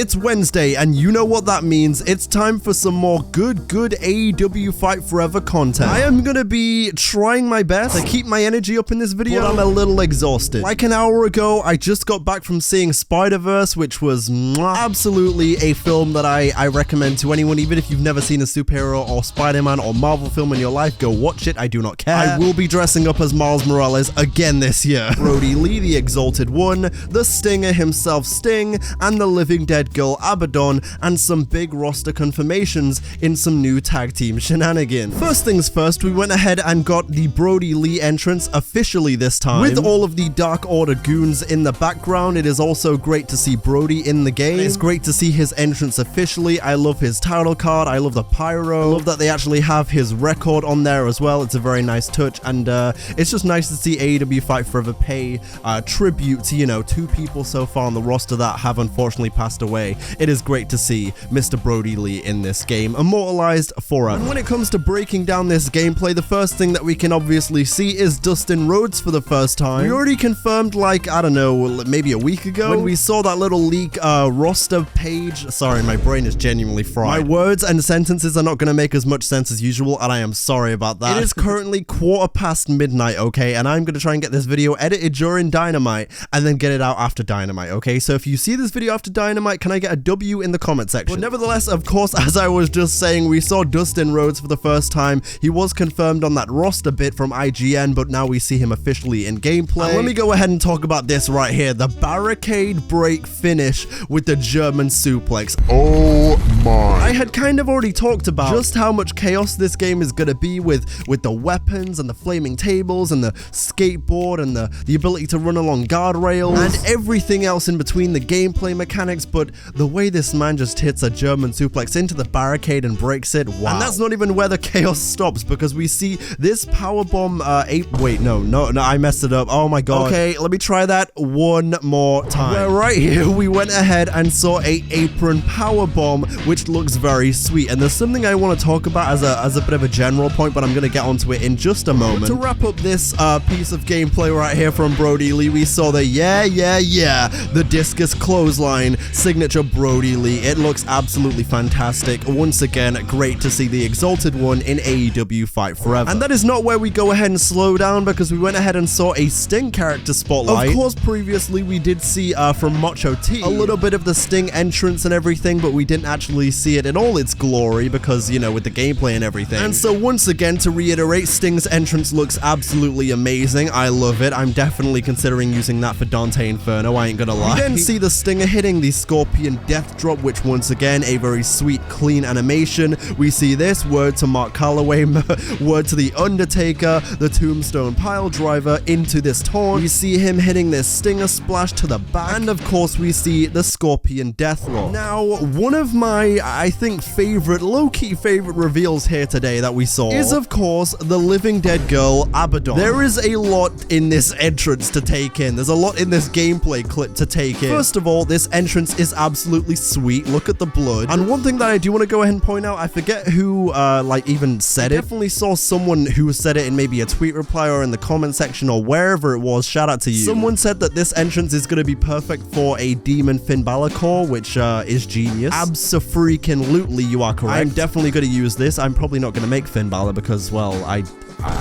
It's Wednesday, and you know what that means. It's time for some more good AEW Fight Forever content. I am gonna be trying my best to keep my energy up in this video, but I'm a little exhausted. Like an hour ago, I just got back from seeing Spider-Verse, which was absolutely a film that I recommend to anyone, even if you've never seen a superhero or Spider-Man or Marvel film in your life, go watch it. I do not care. I will be dressing up as Miles Morales again this year. Brodie Lee, the Exalted One, the Stinger himself Sting, and the Living Dead girl Abadon, and some big roster confirmations in some new tag team shenanigans. First things first, we went ahead and got the Brodie Lee entrance officially this time, with all of the Dark Order goons in the background. It is also great to see Brodie in the game. It's great to see his entrance officially. I love his title card. I love the pyro. I love that they actually have his record on there as well. It's a very nice touch, and it's just nice to see AEW Fight Forever pay tribute to, you know, two people so far on the roster that have unfortunately passed away. It is great to see Mr. Brodie Lee in this game, immortalized forever. And when it comes to breaking down this gameplay, the first thing that we can obviously see is Dustin Rhodes for the first time. We already confirmed, like, I don't know, maybe a week ago, when we saw that little leak roster page. Sorry, my brain is genuinely fried. My words and sentences are not going to make as much sense as usual, and I am sorry about that. It is currently 1:15 midnight, okay, and I'm going to try and get this video edited during Dynamite, and then get it out after Dynamite, okay? So if you see this video after Dynamite, can I get a W in the comment section? But nevertheless, of course, as I was just saying, we saw Dustin Rhodes for the first time. He was confirmed on that roster bit from IGN, but now we see him officially in gameplay. And let me go ahead and talk about this right here, the barricade break finish with the German suplex. Oh my. I had kind of already talked about just how much chaos this game is going to be with the weapons and the flaming tables and the skateboard and the ability to run along guardrails and everything else in between, the gameplay mechanics, but the way this man just hits a German suplex into the barricade and breaks it, wow. And that's not even where the chaos stops, because we see this powerbomb no, I messed it up. Oh my god. Okay, let me try that one more time. Where right here we went ahead and saw a apron powerbomb, which looks very sweet, and there's something I want to talk about as a bit of a general point, but I'm gonna get onto it in just a moment. To wrap up this piece of gameplay right here from Brodie Lee, we saw the the discus clothesline signature Brodie Lee. It looks absolutely fantastic. Once again, great to see the Exalted One in AEW Fight Forever. And that is not where we go ahead and slow down, because we went ahead and saw a Sting character spotlight. Of course, previously we did see from Macho T a little bit of the Sting entrance and everything, but we didn't actually see it in all its glory because, you know, with the gameplay and everything. And so once again, to reiterate, Sting's entrance looks absolutely amazing. I love it. I'm definitely considering using that for Deonte Inferno, I ain't gonna lie. We then see the Stinger hitting the Scorpion Death Drop, which once again, a very sweet, clean animation. We see this, word to Mark Calloway, word to the Undertaker, the Tombstone Pile Driver into this taunt. We see him hitting this Stinger Splash to the back, and of course we see the Scorpion Death Lock. Now, one of my, I think, low-key favorite reveals here today that we saw is, of course, the Living Dead girl, Abadon. There is a lot in this entrance to take in. There's a lot in this gameplay clip to take in. First of all, this entrance is absolutely sweet. Look at the blood. And one thing that I do want to go ahead and point out, I forget who, even said it. I definitely saw someone who said it in maybe a tweet reply or in the comment section or wherever it was. Shout out to you. Someone said that this entrance is going to be perfect for a Demon Finn Balor core, which is genius. Abso-freaking-lutely, you are correct. I'm definitely going to use this. I'm probably not going to make Finn Balor because, well, I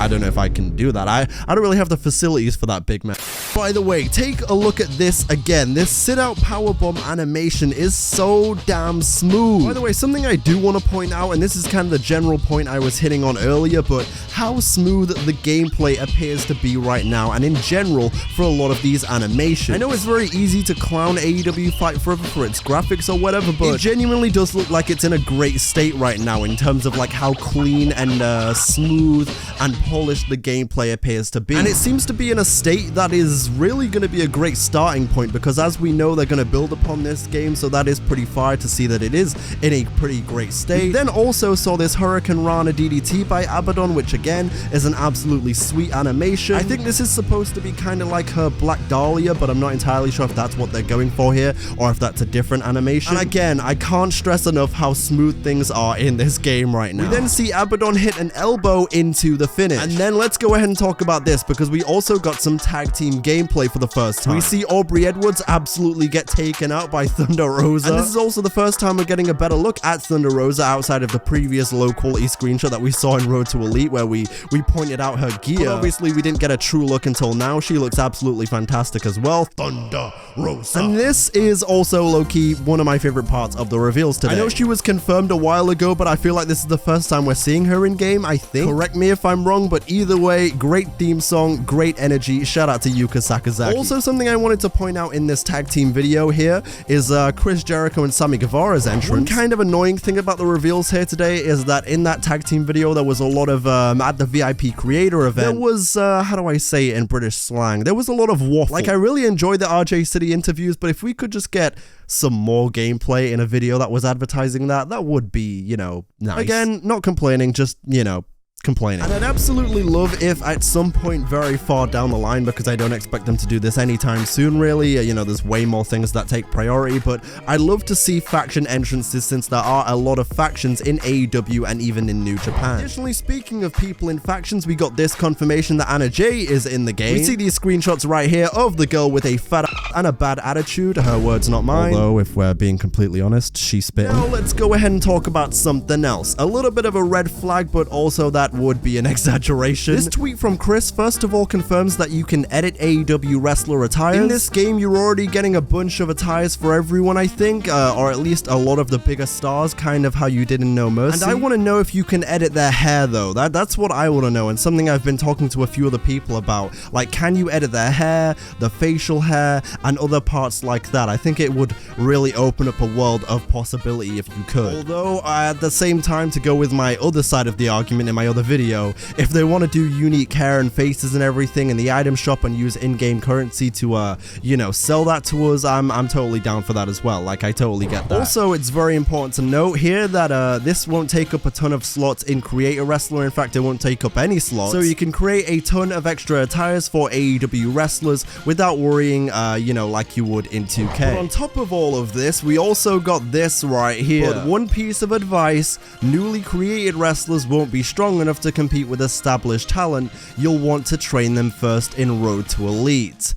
don't know if I can do that. I don't really have the facilities for that, big man. By the way, take a look at this again. This sit-out powerbomb animation is so damn smooth. By the way, something I do want to point out, and this is kind of the general point I was hitting on earlier, but how smooth the gameplay appears to be right now, and in general, for a lot of these animations. I know it's very easy to clown AEW Fight Forever for its graphics or whatever, but it genuinely does look like it's in a great state right now in terms of like how clean and smooth and polished the gameplay appears to be. And it seems to be in a state that is really going to be a great starting point, because as we know, they're going to build upon this game, so that is pretty fire to see that it is in a pretty great state. We then also saw this Hurricane Rana DDT by Abadon, which again is an absolutely sweet animation. I think this is supposed to be kind of like her Black Dahlia, but I'm not entirely sure if that's what they're going for here or if that's a different animation. And again, I can't stress enough how smooth things are in this game right now. We then see Abadon hit an elbow into the finish. And then let's go ahead and talk about this, because we also got some tag team gameplay for the first time. We see Aubrey Edwards absolutely get taken out by Thunder Rosa. And this is also the first time we're getting a better look at Thunder Rosa outside of the previous low quality screenshot that we saw in Road to Elite, where we pointed out her gear. But obviously we didn't get a true look until now. She looks absolutely fantastic as well. Thunder Rosa. And this is also low-key one of my favorite parts of the reveals today. I know she was confirmed a while ago, but I feel like this is the first time we're seeing her in game, I think. Correct me if I'm wrong, but either way, great theme song, great energy. Shout out to Yuka Sakazaki. Also, something I wanted to point out in this tag team video here is Chris Jericho and Sammy Guevara's entrance. One kind of annoying thing about the reveals here today is that in that tag team video, there was a lot of, at the VIP creator event, there was, how do I say it in British slang? There was a lot of waffle. Like, I really enjoyed the RJ City interviews, but if we could just get some more gameplay in a video that was advertising that, that would be, you know, nice. Again, not complaining, just, you know, complaining. And I'd absolutely love if at some point very far down the line, because I don't expect them to do this anytime soon really, you know, there's way more things that take priority, but I'd love to see faction entrances, since there are a lot of factions in AEW and even in New Japan. Additionally, speaking of people in factions, we got this confirmation that Anna Jay is in the game. We see these screenshots right here of the girl with a fat and a bad attitude, her words not mine. Although, if we're being completely honest, she's spitting. Now let's go ahead and talk about something else. A little bit of a red flag, but also that would be an exaggeration. This tweet from Chris first of all confirms that you can edit AEW wrestler attires. In this game, you're already getting a bunch of attires for everyone, I think, or at least a lot of the bigger stars, kind of how you did in No Mercy. And I want to know if you can edit their hair though. That's what I want to know, and something I've been talking to a few other people about. Like, can you edit their hair, the facial hair, and other parts like that? I think it would really open up a world of possibility if you could. Although, at the same time, to go with my other side of the argument in my other video, if they want to do unique hair and faces and everything in the item shop and use in-game currency to, you know, sell that to us, I'm totally down for that as well. Like, I totally get that. Also, it's very important to note here that this won't take up a ton of slots in Create a Wrestler. In fact, it won't take up any slots. So you can create a ton of extra attires for AEW wrestlers without worrying, you know, like you would in 2K. But on top of all of this, we also got this right here. But one piece of advice: newly created wrestlers won't be strong enough to compete with established talent. You'll want to train them first in Road to Elite.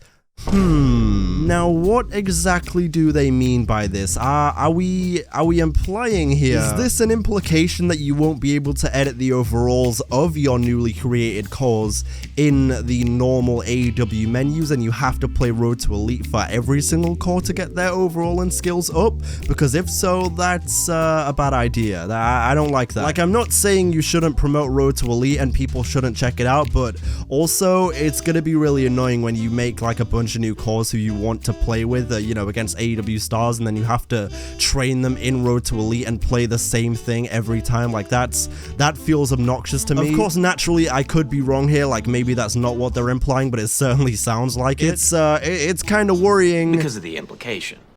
Now what exactly do they mean by this? Are we implying here? Is this an implication that you won't be able to edit the overalls of your newly created cores in the normal AEW menus, and you have to play Road to Elite for every single core to get their overall and skills up? Because if so, that's a bad idea. I don't like that. Like, I'm not saying you shouldn't promote Road to Elite and people shouldn't check it out, but also it's gonna be really annoying when you make like a bunch of new cores who you want to play with, you know, against AEW stars, and then you have to train them in Road to Elite and play the same thing every time. Like, that feels obnoxious to me. Of course, naturally, I could be wrong here. Like, maybe that's not what they're implying, but it certainly sounds like it. It's kind of worrying because of the implication.